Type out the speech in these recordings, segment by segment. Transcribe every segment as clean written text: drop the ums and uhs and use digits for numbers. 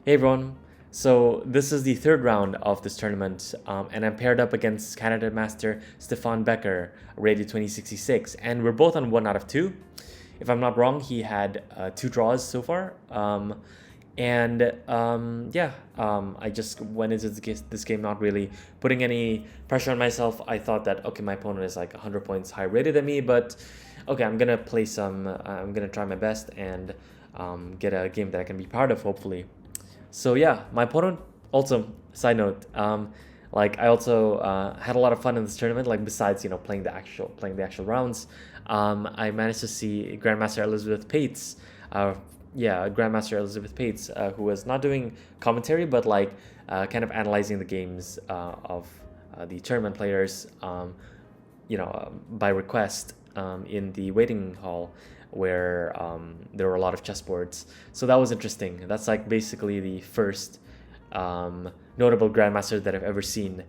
Hey everyone, so this is the third round of this tournament, and I'm paired up against Canada Master Stefan Becker, rated 2066, and we're both on 1 out of 2. If I'm not wrong, he had 2 draws so far, I just went into this game not really putting any pressure on myself. I thought that, okay, my opponent is like 100 points higher rated than me, but okay, I'm gonna try my best and get a game that I can be part of, hopefully. So yeah, my opponent also, side note, like I also had a lot of fun in this tournament. Like besides playing the actual rounds, I managed to see Grandmaster Elizabeth Pates, Grandmaster Elizabeth Pates, who was not doing commentary but like kind of analyzing the games of the tournament players, by request in the waiting hall where there were a lot of chessboards. So that was interesting. That's like basically the first notable grandmaster that I've ever seen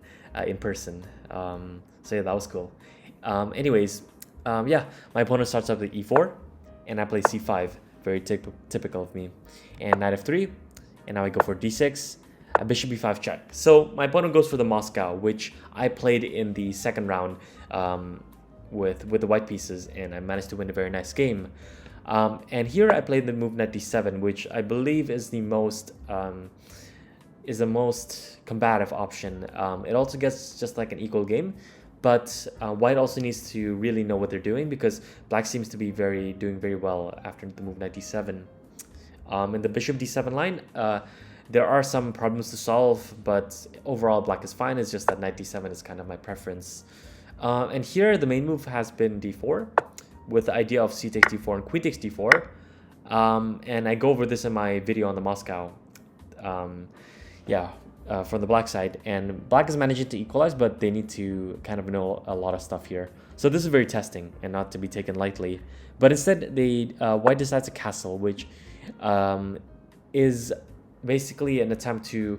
in person. So yeah, that was cool. My opponent starts off with e4, and I play c5. Very typical of me. And knight f3, and now I go for d6. Bishop b5 check. So my opponent goes for the Moscow, which I played in the second round with the white pieces, and I managed to win a very nice game. And here I played the move knight d7, which I believe is the most combative option. It also gets just like an equal game, but white also needs to really know what they're doing because black seems to be doing very well after the move knight d7. In the bishop d7 line, there are some problems to solve, but overall black is fine. It's just that knight d7 is kind of my preference. And here the main move has been d4, with the idea of c takes d4 and queen takes d4. And I go over this in my video on the Moscow. From the black side, and black is managing to equalize, but they need to kind of know a lot of stuff here. So this is very testing and not to be taken lightly. But instead, white decides a castle, which is basically an attempt to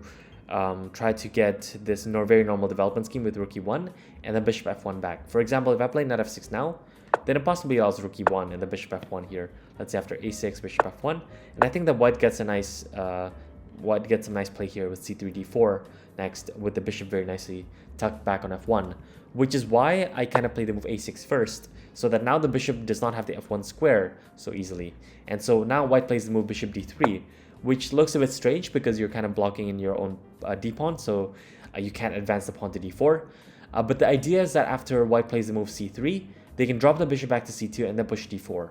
try to get this very normal development scheme with rook e1 and then bishop f1 back. For example, if I play knight f6 now, then it possibly allows rook e1 and the bishop f1 here. Let's say after a6, bishop f1, and I think that white gets a nice play here with c3 d4 next, with the bishop very nicely tucked back on f1, which is why I kind of play the move a6 first, so that now the bishop does not have the f1 square so easily. And so now white plays the move bishop d3, which looks a bit strange because you're kind of blocking in your own d-pawn, so you can't advance the pawn to d4. But the idea is that after white plays the move c3, they can drop the bishop back to c2 and then push d4.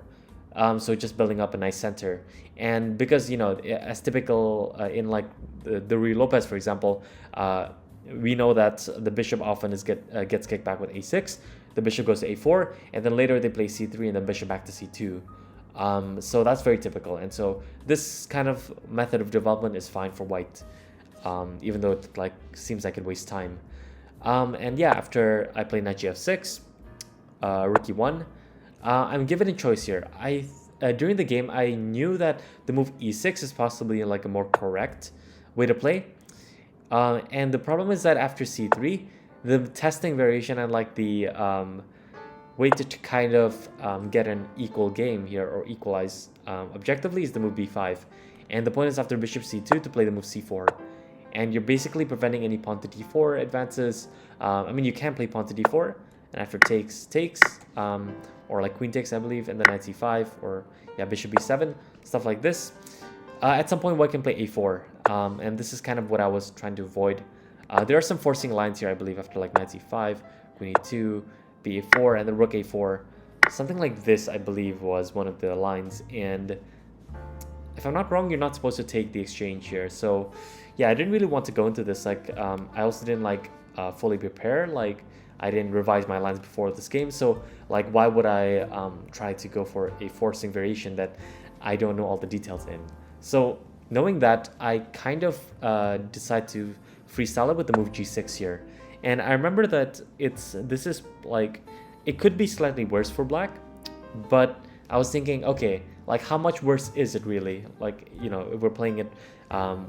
So just building up a nice center. And because, as typical in like the Ruy Lopez, for example, we know that the bishop often gets kicked back with a6, the bishop goes to a4, and then later they play c3 and then bishop back to c2. So that's very typical. And so this kind of method of development is fine for white, even though it seems like it wastes time. After I play knight gf6, rook e1, I'm given a choice here. During the game, I knew that the move e6 is possibly like a more correct way to play. And the problem is that after c3, the testing variation and like the way to kind of get an equal game here or equalize objectively is the move b5. And the point is after bishop c2 to play the move c4. And you're basically preventing any pawn to d4 advances. You can play pawn to d4, and after takes, or like queen takes, I believe, and then knight c5, or bishop b7, stuff like this. At some point, white can play a4, and this is kind of what I was trying to avoid. There are some forcing lines here, I believe, after like knight c5, queen e2, b4, and then rook a4. Something like this, I believe, was one of the lines, and if I'm not wrong, you're not supposed to take the exchange here. So yeah, I didn't really want to go into this. I also didn't fully prepare. I didn't revise my lines before this game, so why would I try to go for a forcing variation that I don't know all the details in? So knowing that, I kind of decide to freestyle it with the move g6 here. And I remember that it could be slightly worse for black, but I was thinking, okay, how much worse is it really? If we're playing it from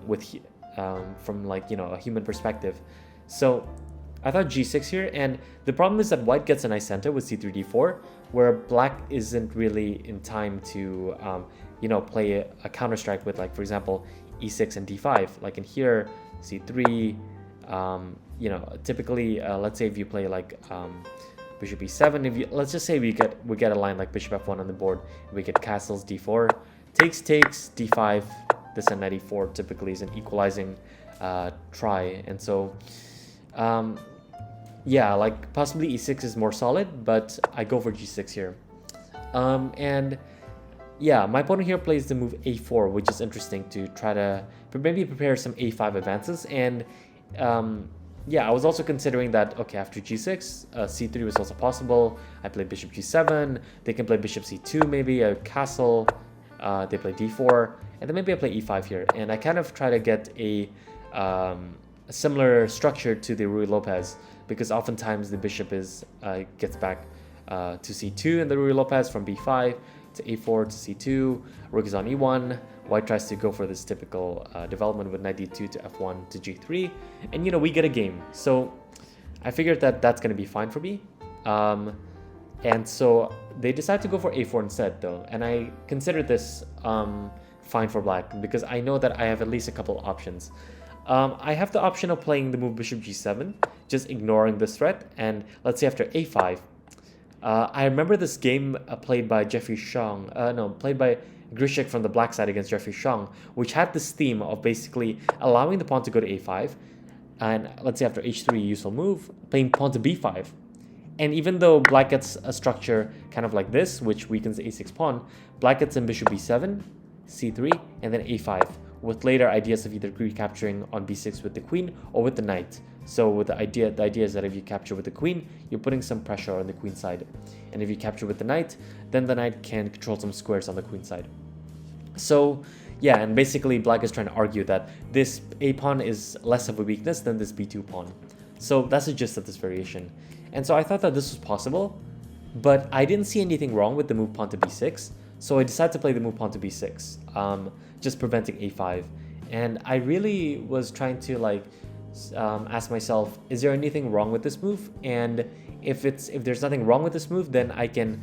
a human perspective. So I thought g6 here, and the problem is that white gets a nice center with c3 d4, where black isn't really in time to play a counter strike with, for example, e6 and d5. Like in here, c3. You know, typically, let's say if you play like bishop e7, if you, let's just say we get a line like bishop f1 on the board, we get castles d4, takes d5, this and knight e4 typically is an equalizing try, and so yeah, like possibly e6 is more solid, but I go for g6 here. And yeah, my opponent here plays the move a4, which is interesting to try to maybe prepare some a5 advances. And yeah, I was also considering that, okay, after g6, c3 was also possible. I played bishop g7, they can play bishop c2, maybe a castle, they play d4, and then maybe I play e5 here. And I kind of try to get a similar structure to the Ruy Lopez, because oftentimes the bishop is gets back to c2 in the Ruy Lopez from b5 to a4 to c2, rook is on e1, white tries to go for this typical development with knight d2 to f1 to g3, and you know, we get a game. So I figured that that's going to be fine for me. And so they decide to go for a4 instead though, and I considered this fine for black because I know that I have at least a couple options. I have the option of playing the move bishop g7, just ignoring this threat, and let's say after a5, I remember this game played by Jeffrey Shang, played by Grishik from the black side against Jeffrey Shang, which had this theme of basically allowing the pawn to go to a5, and let's say after h3, useful move, playing pawn to b5. And even though black gets a structure kind of like this, which weakens the a6 pawn, black gets in bishop b7, c3, and then a5, with later ideas of either recapturing on b6 with the queen or with the knight. So with the idea is that if you capture with the queen, you're putting some pressure on the queen side. And if you capture with the knight, then the knight can control some squares on the queen side. So yeah, and basically black is trying to argue that this a pawn is less of a weakness than this b2 pawn. So that's the gist of this variation. And so I thought that this was possible, but I didn't see anything wrong with the move pawn to b6. So I decided to play the move pawn to b6, just preventing a5. And I really was trying to like ask myself, is there anything wrong with this move? And if there's nothing wrong with this move, then I can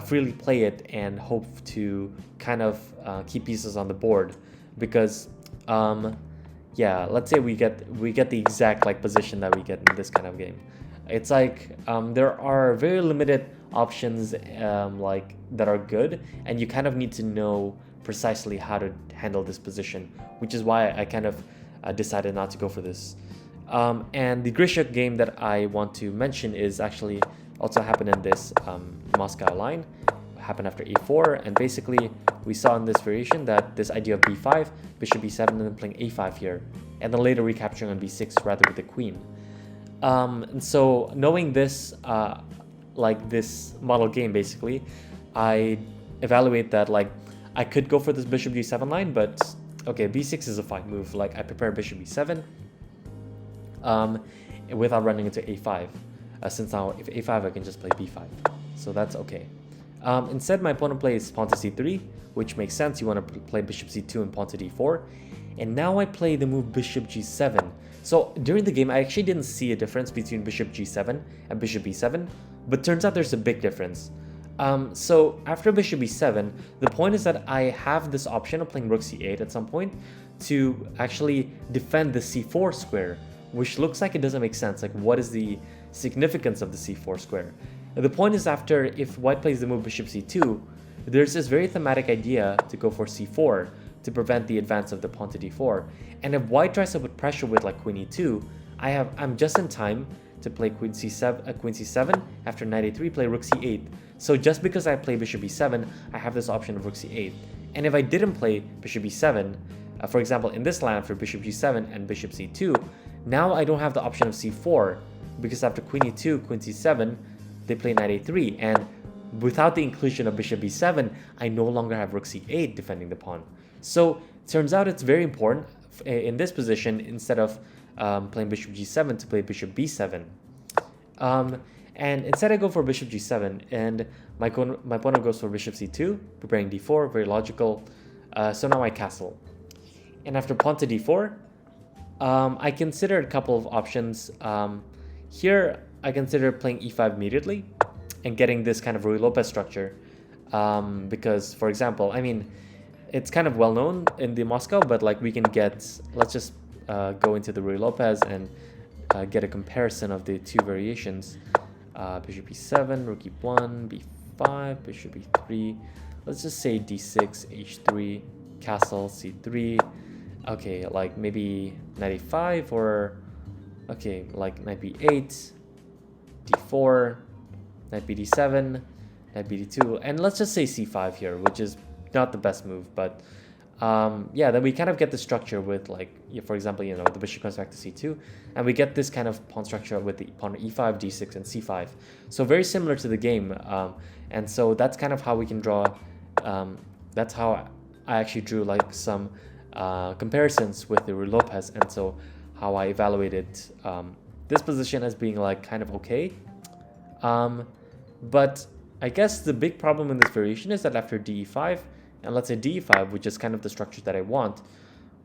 freely play it and hope to kind of keep pieces on the board. Because yeah, let's say we get the exact like position that we get in this kind of game. It's like there are very limited options like that are good, and you kind of need to know precisely how to handle this position, which is why I kind of decided not to go for this. And the Grishuk game that I want to mention is actually also happened in this Moscow line, happened after e4, and basically we saw in this variation that this idea of b5, bishop b7, and then playing a5 here, and then later recapturing on b6 rather with the queen. And so knowing this, like this model game, basically, I evaluate that like I could go for this bishop g7 line, but okay, b6 is a fine move. Like I prepare bishop b7 without running into a5, since now if a5 I can just play b5, so that's okay. Instead, my opponent plays pawn to c3, which makes sense. You want to play bishop c2 and pawn to d4, and now I play the move bishop g7. So during the game, I actually didn't see a difference between bishop g7 and bishop b7, but turns out there's a big difference. So after bishop b7, the point is that I have this option of playing rook c8 at some point to actually defend the c4 square, which looks like it doesn't make sense. Like, what is the significance of the c4 square? The point is, after if white plays the move bishop c2, there's this very thematic idea to go for c4 to prevent the advance of the pawn to d4. And if white tries to put pressure with like queen e2, I'm just in time to play queen c7 after knight a3, play rook c8. So just because I play bishop e7, I have this option of rook c8. And if I didn't play bishop e7, for example in this line for bishop g7 and bishop c2, now I don't have the option of c4, because after queen e2, queen c7, they play knight a3, and without the inclusion of bishop b7, I no longer have rook c8 defending the pawn. So turns out it's very important in this position, instead of playing bishop g7, to play bishop b7. And instead I go for bishop g7, and my opponent goes for bishop c2, preparing d4, very logical. So now I castle. And after pawn to d4, I considered a couple of options. Here I consider playing e5 immediately and getting this kind of Ruy Lopez structure. Because, for example, I mean, it's kind of well known in the Moscow, but like we can get, let's just go into the Ruy Lopez and get a comparison of the two variations. Bishop e7, rook e1, b5, bishop e3. Let's just say d6, h3, castle, c3. Okay, like maybe knight e5 or, okay, like knight b8, d4, knight bd7, knight bd2, and let's just say c5 here, which is not the best move, but yeah, then we kind of get the structure with, like, for example, you know, the bishop comes back to c2, and we get this kind of pawn structure with the pawn e5, d6, and c5. So very similar to the game, and so that's kind of how we can draw. That's how I actually drew like some comparisons with the Ruy Lopez, and so how I evaluated this position as being like kind of okay. But I guess the big problem in this variation is that after de5, and let's say d5, which is kind of the structure that I want,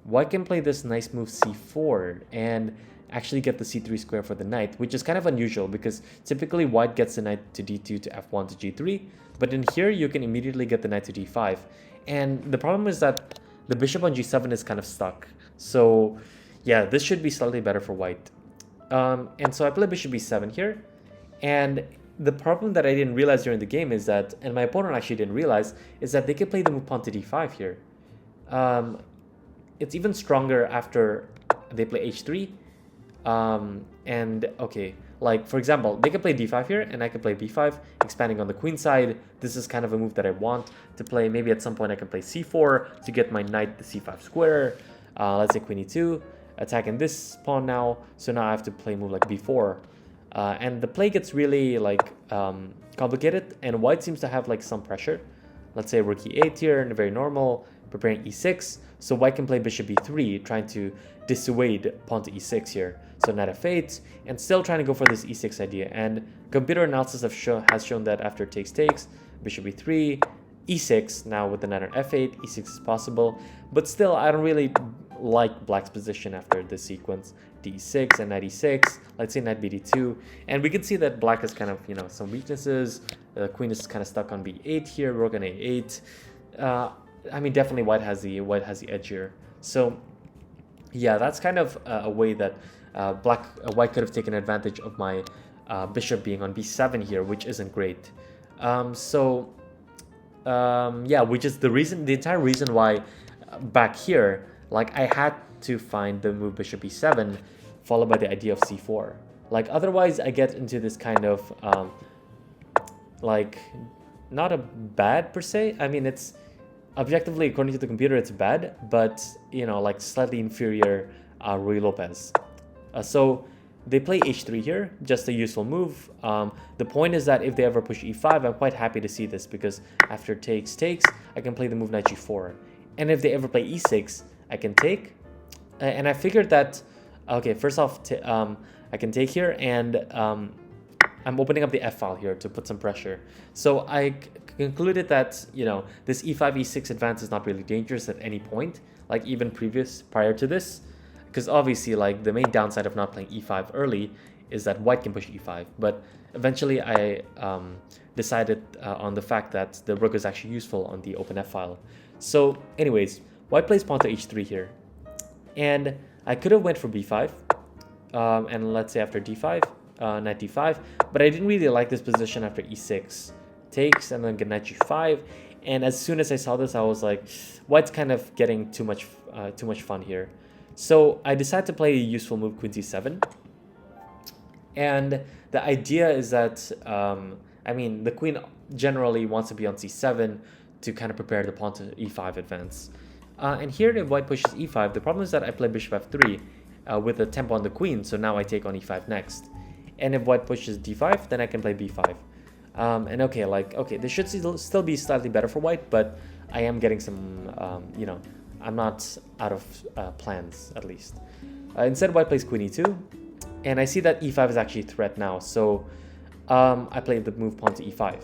white can play this nice move c4 and actually get the c3 square for the knight, which is kind of unusual because typically white gets the knight to d2 to f1 to g3, but in here you can immediately get the knight to d5. And the problem is that the bishop on g7 is kind of stuck. So yeah, this should be slightly better for white. And so I play bishop b7 here, and the problem that I didn't realize during the game is that, and my opponent actually didn't realize, is that they could play the move pawn to d5 here. It's even stronger after they play h3. And okay, like for example, they can play d5 here, and I can play b5, expanding on the queen side. This is kind of a move that I want to play. Maybe at some point I can play c4 to get my knight the c5 square. Let's say queen e2, attacking this pawn now. So now I have to play a move like b4. And the play gets really like complicated, and white seems to have like some pressure. Let's say rook e8 here, and very normal, preparing e6. So white can play bishop e3, trying to dissuade pawn to e6 here. So knight f8, and still trying to go for this e6 idea. And computer analysis has shown that after takes, bishop e3, e6, now with the knight on f8, e6 is possible. But still, I don't really like black's position after this sequence. d6 and knight e6, let's say knight bd2, and we can see that black has kind of, you know, some weaknesses. The queen is kind of stuck on b8 here, rook on a8. I mean, definitely white has the edge here. So yeah, that's kind of a way that white could have taken advantage of my bishop being on b7 here, which isn't great. Yeah, which is the entire reason why back here, like, I had to find the move bishop e7 followed by the idea of c4. Like, otherwise I get into this kind of like, not a bad per se. I mean, it's objectively, according to the computer, it's bad, but you know, like slightly inferior Ruy Lopez. So they play h3 here, just a useful move. The point is that if they ever push e5, I'm quite happy to see this, because after takes, I can play the move knight g4. And if they ever play e6, I can take. And I figured that, okay, first off, I can take here, and I'm opening up the f file here to put some pressure. So I concluded that, you know, this e5, e6 advance is not really dangerous at any point, like even prior to this. Because obviously, like, the main downside of not playing e5 early is that white can push e5. But eventually I decided on the fact that the rook is actually useful on the open f file. So anyways, white plays pawn to h3 here. And I could have went for b5. And let's say after d5, knight d5. But I didn't really like this position after e6. Takes, and then get knight g5. And as soon as I saw this, I was like, white's kind of getting too much fun here. So I decided to play a useful move, queen c7. And the idea is that, I mean, the queen generally wants to be on c7 to kind of prepare the pawn to e5 advance. And here, if white pushes e5, the problem is that I play bishop f3 with a tempo on the queen, so now I take on e5 next. And if white pushes d5, then I can play b5. And okay, like, okay, this should still be slightly better for white, but I am getting some, you know, I'm not out of plans, at least. Instead, white plays queen e2, and I see that e5 is actually a threat now, so I play the move pawn to e5.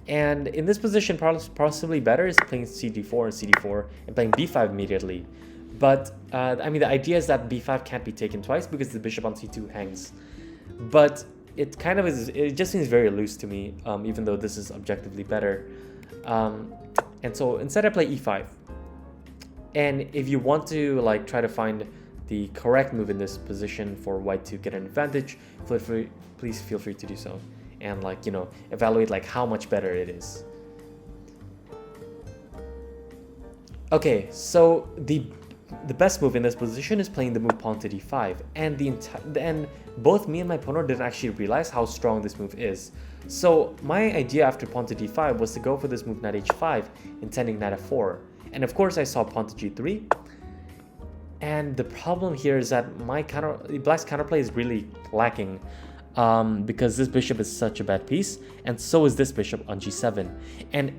And in this position, possibly better is playing cd4 and cd4 and playing b5 immediately. But, I mean, the idea is that b5 can't be taken twice because the bishop on c2 hangs. But it kind of is, it just seems very loose to me, even though this is objectively better. And so instead I play e5. And if you want to like try to find the correct move in this position for white to get an advantage, please feel free to do so. And like, you know, evaluate like how much better it is. Okay, so the best move in this position is playing the move pawn to d5, and both me and my opponent didn't actually realize how strong this move is. So my idea after pawn to d5 was to go for this move knight h5, intending knight f4, and of course I saw pawn to g3. And the problem here is that black's counterplay is really lacking, because this bishop is such a bad piece, and so is this bishop on g7. And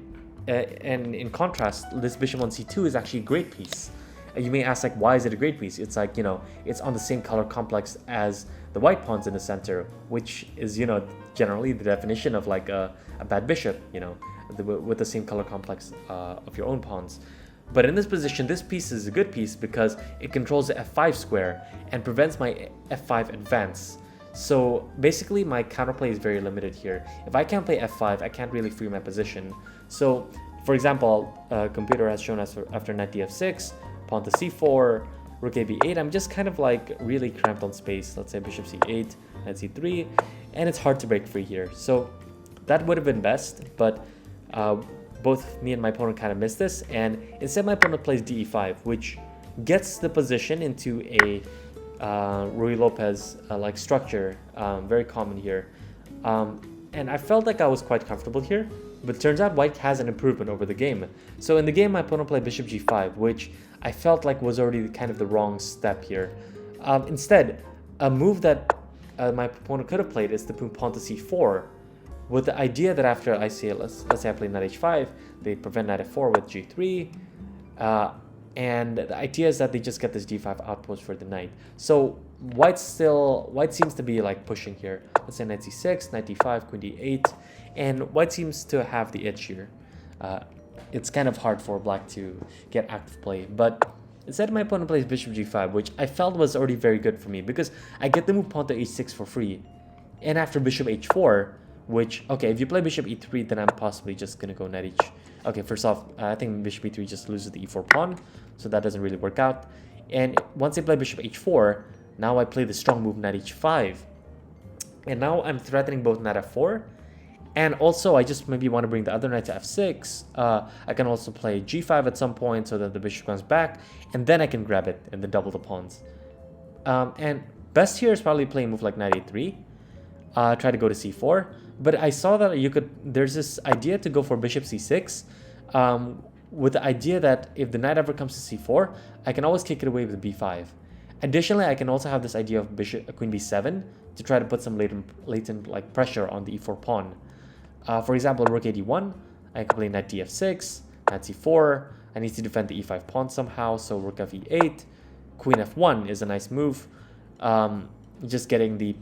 in contrast, this bishop on c2 is actually a great piece. You may ask, like, why is it a great piece? It's like, you know, it's on the same color complex as the white pawns in the center, which is, you know, generally the definition of like a bad bishop, you know, with the same color complex of your own pawns. But in this position, this piece is a good piece because it controls the f5 square and prevents my f5 advance. So basically my counterplay is very limited here. If I can't play f5, I can't really free my position. So for example, computer has shown us after knight df6, pawn to c4, rook a b8, I'm just kind of like really cramped on space. Let's say bishop c8, knight c3, and it's hard to break free here. So that would have been best, but both me and my opponent kind of missed this, and instead my opponent plays de5, which gets the position into a Ruy Lopez like structure, very common here. And I felt like I was quite comfortable here, but turns out white has an improvement over the game. So in the game, my opponent played bishop g5, which I felt like was already kind of the wrong step here. Instead, a move that my opponent could have played is the pawn to c4, with the idea that after I say, let's say I play knight h5, they prevent knight f4 with g3, and the idea is that they just get this d5 outpost for the knight. So white seems to be like pushing here. Let's say knight c6, knight d5, queen d8, and white seems to have the edge here. It's kind of hard for black to get active play, but instead my opponent plays bishop g5, which I felt was already very good for me because I get the move pawn to h6 for free. And after bishop h4, which, okay, if you play bishop e3, then I'm possibly just gonna go knight h. Okay, first off, I think bishop e3 just loses the e4 pawn, so that doesn't really work out. And once I play bishop h4, now I play the strong move knight h5. And now I'm threatening both knight f4, and also I just maybe want to bring the other knight to f6. I can also play g5 at some point so that the bishop comes back, and then I can grab it and then double the pawns. And best here is probably playing a move like knight a3. Try to go to c4, but I saw that there's this idea to go for bishop c6, with the idea that if the knight ever comes to c4, I can always kick it away with b5. Additionally, I can also have this idea of queen b7 to try to put some latent like pressure on the e4 pawn. For example, rook a d1, I can play knight df6, knight c4, I need to defend the e5 pawn somehow, so rook f e8, queen f1 is a nice move. Just getting the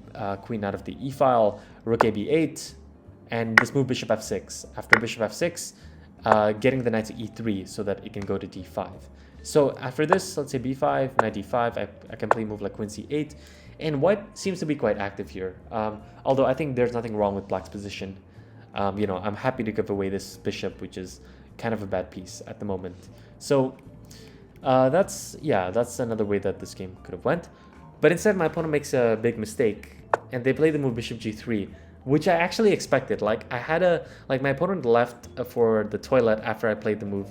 queen out of the e-file, rook a b8, and this move bishop f6. After bishop f6, getting the knight to e3 so that it can go to d5. So after this, let's say b5, knight d5, I can play a move like queen c8, and white seems to be quite active here. Although I think there's nothing wrong with black's position. You know, I'm happy to give away this bishop, which is kind of a bad piece at the moment. So that's another way that this game could have went. But instead, my opponent makes a big mistake, and they play the move bishop g3, which I actually expected. Like, my opponent left for the toilet after I played the move,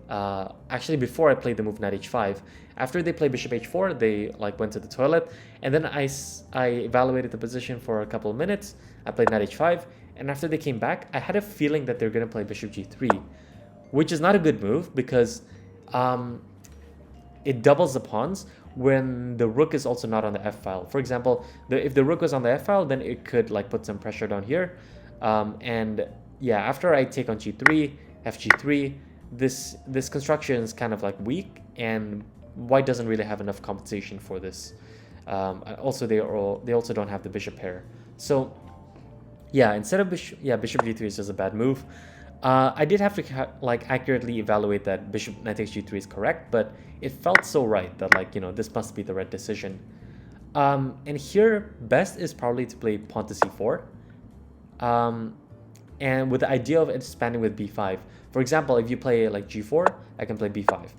actually before I played the move knight h5. After they played bishop h4, they like went to the toilet, and then I evaluated the position for a couple of minutes. I played knight h5, and after they came back, I had a feeling that they're going to play bishop g3, which is not a good move because it doubles the pawns when the rook is also not on the f-file. For example, if the rook was on the f-file, then it could like put some pressure down here. And yeah, after I take on g3, fg3, this construction is kind of like weak, and white doesn't really have enough compensation for this. Also, they also don't have the bishop pair. So yeah, instead of bishop g3 is just a bad move. I did have to like accurately evaluate that bishop knight takes g3 is correct, but it felt so right that like, you know, this must be the right decision. And here best is probably to play pawn to c4. and with the idea of expanding with b5. For example, if you play like g4, I can play b5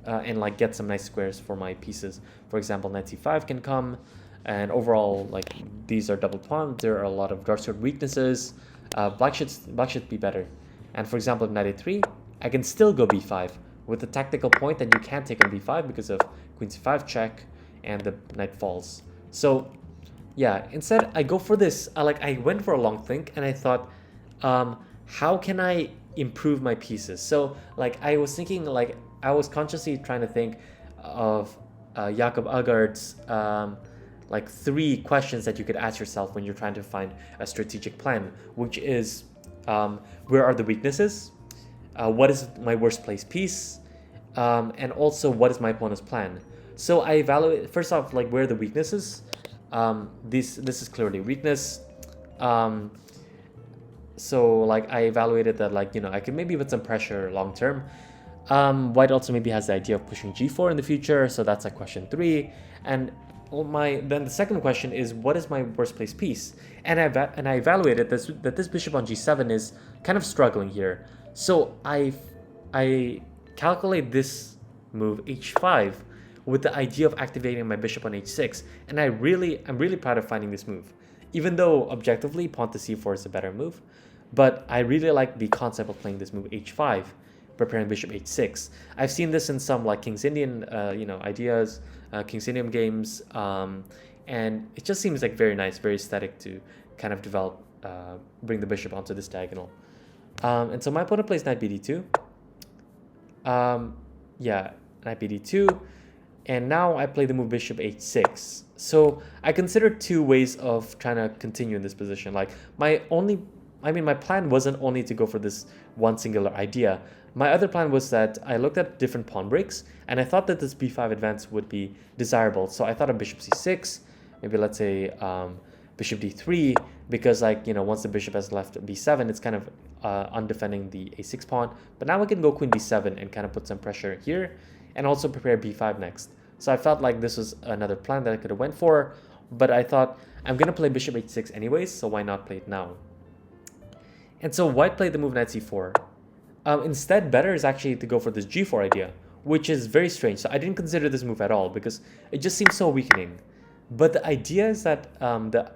and like get some nice squares for my pieces. For example, knight c5 can come, and overall, like, these are double pawn. There are a lot of dark squared weaknesses. Black should be better. And for example, if knight a3, I can still go b5 with the tactical point that you can't take on b5 because of queen c5 check and the knight falls. So yeah, instead I go for this. I went for a long think, and I thought, how can I improve my pieces? So like I was thinking, like I was consciously trying to think of Jakob Aagard's like 3 questions that you could ask yourself when you're trying to find a strategic plan, which is where are the weaknesses? What is my worst placed piece? And also, what is my opponent's plan? So I evaluate, first off, like, where are the weaknesses? This is clearly weakness. So like I evaluated that, like, you know, I could maybe put some pressure long term. White also maybe has the idea of pushing g4 in the future, so that's like question 3. And then the second question is, what is my worst placed piece? And I evaluated that this bishop on g7 is kind of struggling here. So I calculate this move h5 with the idea of activating my bishop on h6, and I'm really proud of finding this move, even though objectively pawn to c4 is a better move. But I really like the concept of playing this move h5, preparing bishop h6. I've seen this in some like King's Indian ideas, King's Indian games, and it just seems like very nice, very aesthetic to kind of develop, bring the bishop onto this diagonal. And so my opponent plays knight bd2. Yeah, knight bd2, and now I play the move bishop h6. So I consider 2 ways of trying to continue in this position. Like my plan wasn't only to go for this one singular idea. My other plan was that I looked at different pawn breaks, and I thought that this b5 advance would be desirable. So I thought of bishop c6, maybe let's say bishop d3, because, like, you know, once the bishop has left b7, it's kind of undefending the a6 pawn. But now I can go queen d7 and kind of put some pressure here, and also prepare b5 next. So I felt like this was another plan that I could have went for, but I thought I'm gonna play bishop h6 anyways, so why not play it now? And so white played the move knight c4. Instead, better is actually to go for this g4 idea, which is very strange. So I didn't consider this move at all because it just seems so weakening. But the idea is that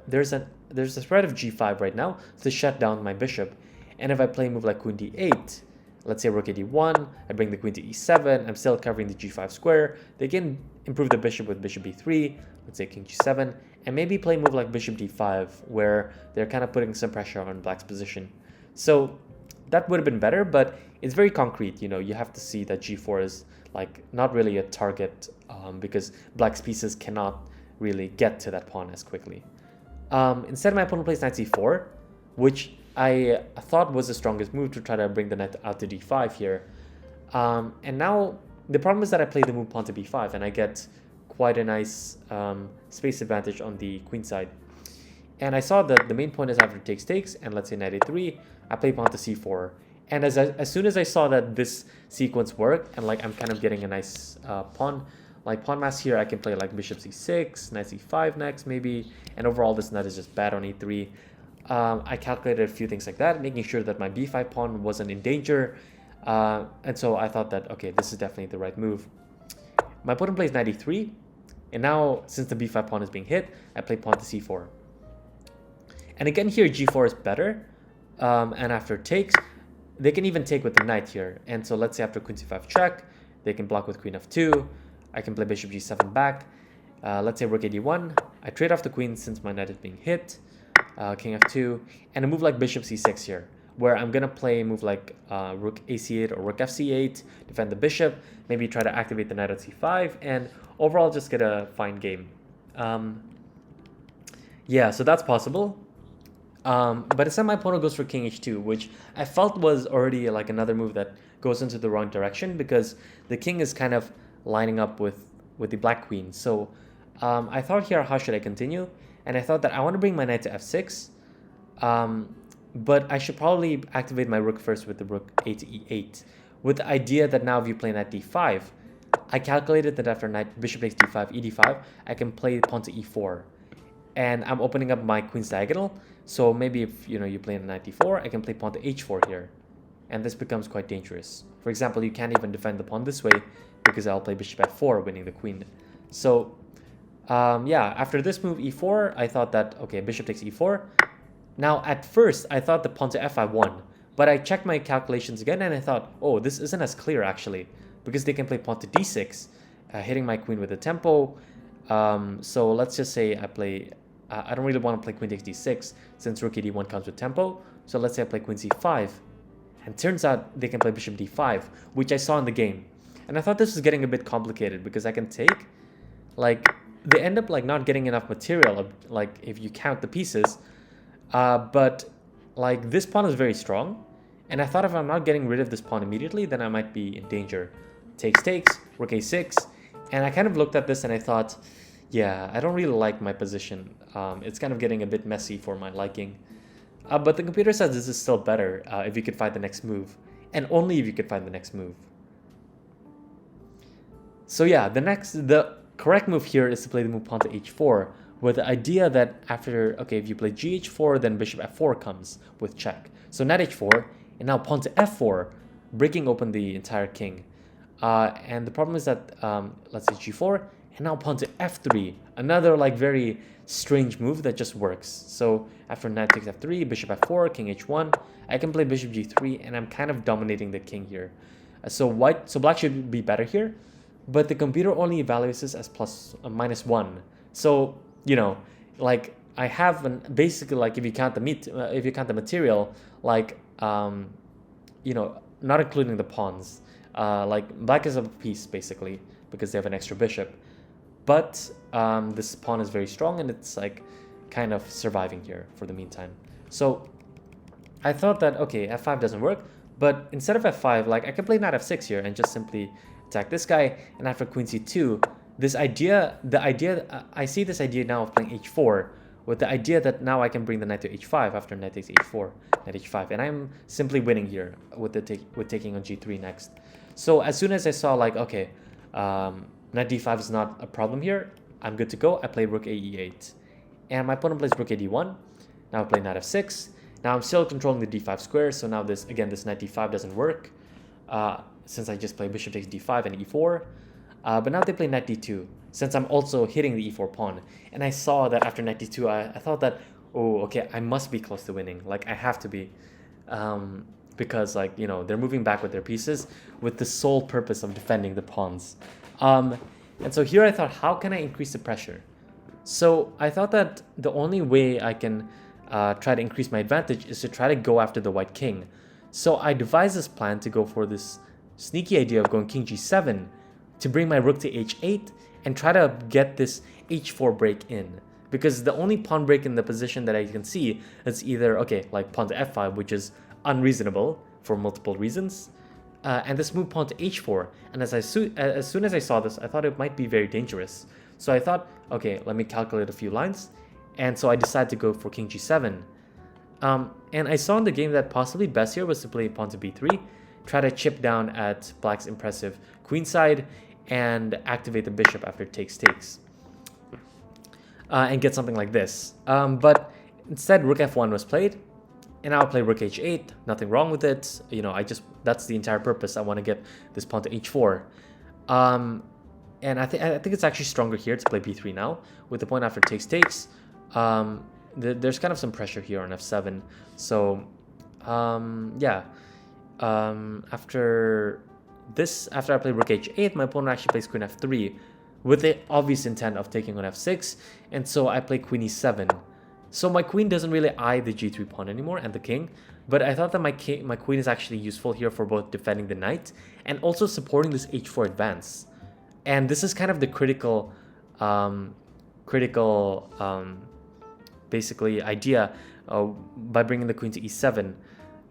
there's a threat of g5 right now to shut down my bishop. And if I play a move like queen d8, let's say rook a d1, I bring the queen to e7, I'm still covering the g5 square. They can improve the bishop with bishop b3, let's say king g7, and maybe play a move like bishop d5, where they're kind of putting some pressure on black's position. So that would have been better, but it's very concrete. You know, you have to see that g4 is like not really a target because black's pieces cannot really get to that pawn as quickly. Instead, my opponent plays knight c4, which I thought was the strongest move to try to bring the knight out to d5 here. And now the problem is that I play the move pawn to b5, and I get quite a nice space advantage on the queen side. And I saw that the main point is after takes, and let's say knight a3, I play pawn to c4. And as soon as I saw that this sequence worked, and like I'm kind of getting a nice pawn mass here, I can play like bishop c6, knight c5 next maybe, and overall this knight is just bad on e3. I calculated a few things like that, making sure that my b5 pawn wasn't in danger, and so I thought that, okay, this is definitely the right move. My opponent plays knight e3, and now since the b5 pawn is being hit, I play pawn to c4. And again here g4 is better, and after takes, they can even take with the knight here. And so let's say after queen c5 check, they can block with queen f2, I can play bishop g7 back, let's say rook a d1, I trade off the queen since my knight is being hit, king f2, and a move like bishop c6 here, where I'm gonna play a move like rook ac8 or rook fc8, defend the bishop, maybe try to activate the knight on c5, and overall just get a fine game. Yeah, so that's possible. But instead my opponent goes for king h2, which I felt was already like another move that goes into the wrong direction, because the king is kind of lining up with the black queen. So I thought here, how should I continue? And I thought that I want to bring my knight to f6, but I should probably activate my rook first with the rook a to e8, with the idea that now if you play knight d5, I calculated that after bishop takes d5, e d5, I can play pawn to e4. and I'm opening up my queen's diagonal. So maybe if you play in knight d4, I can play pawn to h4 here, and this becomes quite dangerous. For example, you can't even defend the pawn this way because I'll play bishop f4, winning the queen. So yeah, after this move e4, I thought that okay, bishop takes e4. Now at first I thought the pawn to f5 won, but I checked my calculations again and I thought, oh, this isn't as clear actually, because they can play pawn to d6, hitting my queen with a tempo. So let's just say I play, I don't really want to play queen takes d6 since rook d1 comes with tempo. So let's say I play queen c5, and turns out they can play bishop d5, which I saw in the game. And I thought this was getting a bit complicated because I can take, like, they end up like not getting enough material, like if you count the pieces. But like this pawn is very strong, and I thought if I'm not getting rid of this pawn immediately, then I might be in danger. Takes, rook a6, and I kind of looked at this and I thought, yeah, I don't really like my position. It's kind of getting a bit messy for my liking. But the computer says this is still better if you could find the next move, and only if you could find the next move. So yeah, the correct move here is to play the move pawn to h4, with the idea that after, okay, if you play gh4, then bishop f4 comes with check. So knight h4, and now pawn to f4, breaking open the entire king. And the problem is that, let's say g4, and now pawn to f3, another like very strange move that just works. So after knight takes f3, bishop f4, king h1, I can play bishop g3, and I'm kind of dominating the king here. So black should be better here, but the computer only evaluates this as -1. So like I have basically, like if you count the material, like not including the pawns, like black is a piece basically because they have an extra bishop, but this pawn is very strong and it's like kind of surviving here for the meantime. So I thought that okay, f5 doesn't work, but instead of f5, like I can play knight f6 here and just simply attack this guy, and after queen c2, I see this idea now of playing h4, with the idea that now I can bring the knight to h5 after knight takes h4, knight h5, and I'm simply winning here with taking on g3 next. So as soon as I saw like okay, knight d5 is not a problem here, I'm good to go. I play rook a e8, and my opponent plays rook a d1. Now I play knight f6. Now I'm still controlling the d5 square, so now this knight d5 doesn't work, since I just played bishop takes d5 and e4. But now they play knight d2, since I'm also hitting the e4 pawn. And I saw that after knight d2, I thought that, oh, okay, I must be close to winning. Like, I have to be. Because, like, they're moving back with their pieces with the sole purpose of defending the pawns. And so here I thought, how can I increase the pressure? So I thought that the only way I can try to increase my advantage is to try to go after the white king. So I devised this plan to go for this sneaky idea of going king g7 to bring my rook to h8 and try to get this h4 break in. Because the only pawn break in the position that I can see is either, okay, like pawn to f5, which is unreasonable for multiple reasons, and this move pawn to h4. And as soon as I saw this, I thought it might be very dangerous. So I thought, okay, let me calculate a few lines. And so I decided to go for king g7. And I saw in the game that possibly best here was to play pawn to b3, try to chip down at black's impressive queenside, and activate the bishop after takes, and get something like this. But instead, rook f1 was played, and I'll play rook h8. Nothing wrong with it. That's the entire purpose. I want to get this pawn to h4. And I think it's actually stronger here to play b3 now with the pawn after takes. There's kind of some pressure here on f7. So yeah. After I play rook h8, my opponent actually plays queen f3 with the obvious intent of taking on f6, and so I play queen e7. So my queen doesn't really eye the g3 pawn anymore and the king, but I thought that my queen is actually useful here for both defending the knight and also supporting this h4 advance. And this is kind of the critical basically idea by bringing the queen to e7.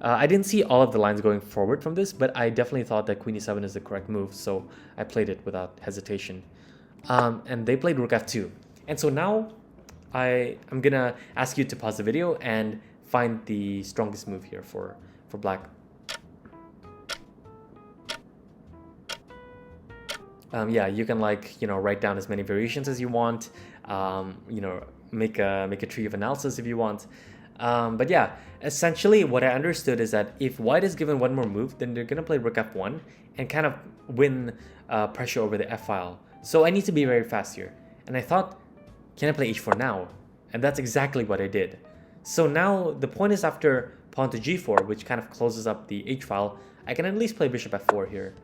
I didn't see all of the lines going forward from this, but I definitely thought that queen e7 is the correct move, so I played it without hesitation. And they played rook f2. And so now I'm gonna ask you to pause the video and find the strongest move here for black. Yeah, you can write down as many variations as you want. make a tree of analysis if you want. But yeah, essentially what I understood is that if white is given one more move, then they're gonna play rook f1 and kind of win pressure over the f file. So I need to be very fast here. And I thought, can I play h4 now? And that's exactly what I did. So now the point is after pawn to g4, which kind of closes up the h file, I can at least play bishop f4 here.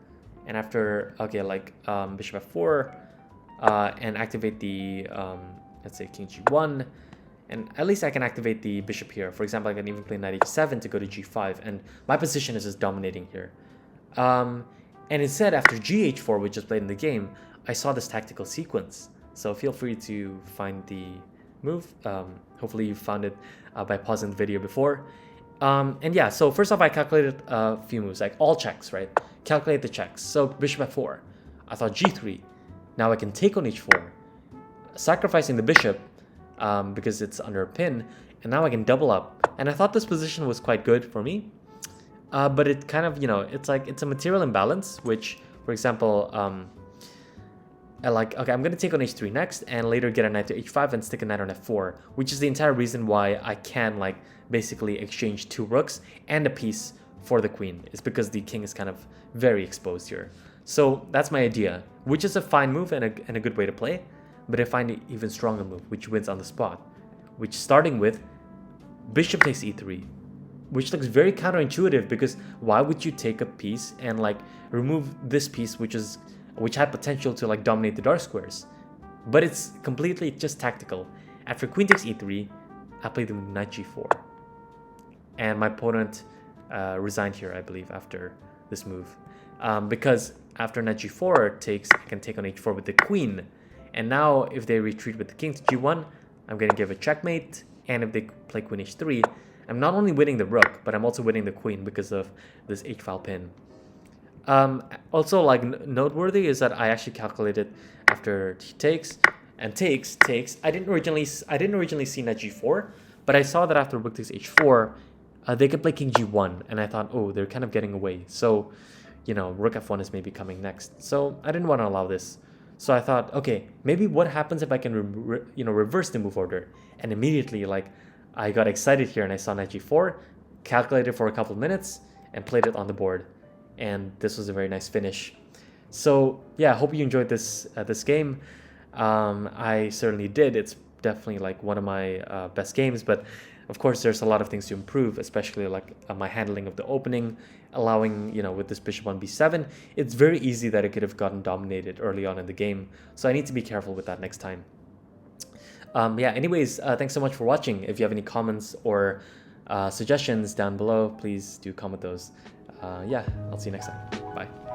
And after, okay, like bishop f4 and activate the, let's say king g1, and at least I can activate the bishop here. For example, I can even play knight h7 to go to g5, and my position is just dominating here. And instead, after gh4, which is played in the game, I saw this tactical sequence. So feel free to find the move. Hopefully you found it by pausing the video before. And yeah, so first off, I calculated a few moves, like all checks, right? Calculate the checks. So bishop f4, I thought g3. Now I can take on h4, sacrificing the bishop because it's under a pin, and now I can double up. And I thought this position was quite good for me, but it kind of, you know, it's like it's a material imbalance, which, for example, okay, I'm gonna take on h3 next, and later get a knight to h5 and stick a knight on f4, which is the entire reason why I can like basically exchange 2 rooks and a piece for the queen. It's because the king is kind of very exposed here. So that's my idea, which is a fine move and a good way to play. But I find an even stronger move, which wins on the spot, which starting with bishop takes e3, which looks very counterintuitive, because why would you take a piece and like remove this piece which had potential to like dominate the dark squares? But it's completely just tactical. After queen takes e3, I play the knight g4, and my opponent resigned here, I believe, after this move, because after knight g4 takes, I can take on h4 with the queen. And now if they retreat with the king to g1, I'm going to give a checkmate. And if they play queen h3, I'm not only winning the rook, but I'm also winning the queen because of this h-file pin. Also, like, noteworthy is that I actually calculated after he takes and takes. I didn't originally see knight g4, but I saw that after rook takes h4, they could play king g1, and I thought, oh, they're kind of getting away. So, you know, rook f1 is maybe coming next. So I didn't want to allow this. So I thought, okay, maybe what happens if I can reverse the move order? And immediately, like, I got excited here and I saw knight g4, calculated for a couple of minutes, and played it on the board. And this was a very nice finish. So yeah, I hope you enjoyed this game. I certainly did. It's definitely like one of my best games, but of course there's a lot of things to improve, especially like my handling of the opening, allowing, you know, with this bishop on b7, it's very easy that it could have gotten dominated early on in the game. So I need to be careful with that next time. Yeah, anyways, thanks so much for watching. If you have any comments or suggestions down below, please do comment those. Yeah, I'll see you next time. Bye.